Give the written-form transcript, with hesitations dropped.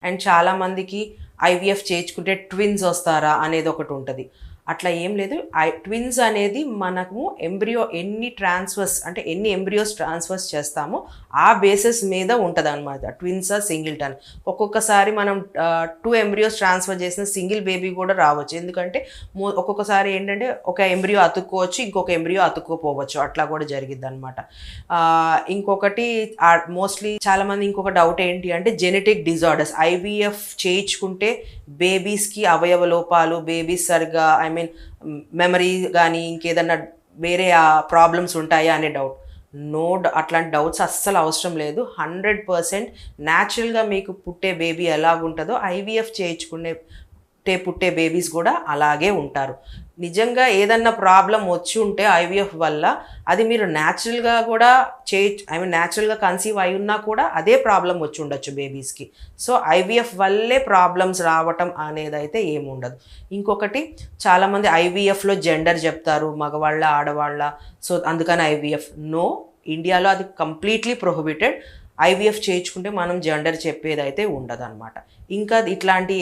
And చాలామందికి IVF చేయించుకుంటే twins వస్తారా అనేది ఒకటి ఉంటుంది. అట్లా ఏం లేదు. ట్విన్స్ అనేది మనము ఎంబ్రియో ఎన్ని ఎంబ్రియోస్ ట్రాన్స్ఫర్స్ చేస్తామో ఆ బేసిస్ మీద ఉంటుంది అనమాట. ట్విన్సా సింగిల్టన్. ఒక్కొక్కసారి మనం 2 ఎంబ్రియోస్ ట్రాన్స్ఫర్ చేసిన సింగిల్ బేబీ కూడా రావచ్చు. ఎందుకంటే ఒక్కొక్కసారి ఏంటంటే ఒక ఎంబ్రియో అతుక్కోవచ్చు, ఇంకొక ఎంబ్రియో అతుక్కోపోవచ్చు. అట్లా కూడా జరిగిద్ది అనమాట. ఇంకొకటి మోస్ట్లీ చాలామంది ఇంకొక డౌట్ ఏంటి అంటే జెనెటిక్ డిజార్డర్స్. ఐవీఎఫ్ చేయించుకుంటే బేబీస్కి అవయవ లోపాలు, బేబీస్ సరిగా మెమరీ కానీ ఇంకేదన్నా వేరే ప్రాబ్లమ్స్ ఉంటాయా అనే డౌట్. అట్లాంటి డౌట్స్ అస్సలు అవసరం లేదు. 100% న్యాచురల్గా మీకు పుట్టే బేబీ ఎలాగుంటుందో ఐవీఎఫ్ చేయించుకునే పుట్టే బేబీస్ కూడా అలాగే ఉంటారు. నిజంగా ఏదన్నా ప్రాబ్లం వచ్చి ఉంటే ఐవీఎఫ్ వల్ల అది మీరు న్యాచురల్గా కూడా న్యాచురల్గా కన్సీవ్ అయి ఉన్నా కూడా అదే ప్రాబ్లం వచ్చి ఉండొచ్చు బేబీస్కి. సో ఐవీఎఫ్ వల్లే ప్రాబ్లమ్స్ రావటం అనేది అయితే ఏముండదు. ఇంకొకటి చాలామంది ఐవీఎఫ్లో జెండర్ చెప్తారు, మగవాళ్ళ ఆడవాళ్ళ, సో అందుకని ఐవీఎఫ్. ఇండియాలో అది కంప్లీట్లీ ప్రొహిబిటెడ్. ఐవీఎఫ్ చేయించుకుంటే మనం జెండర్ చెప్పేదైతే ఉండదు అనమాట. ఇంకా ఇట్లాంటి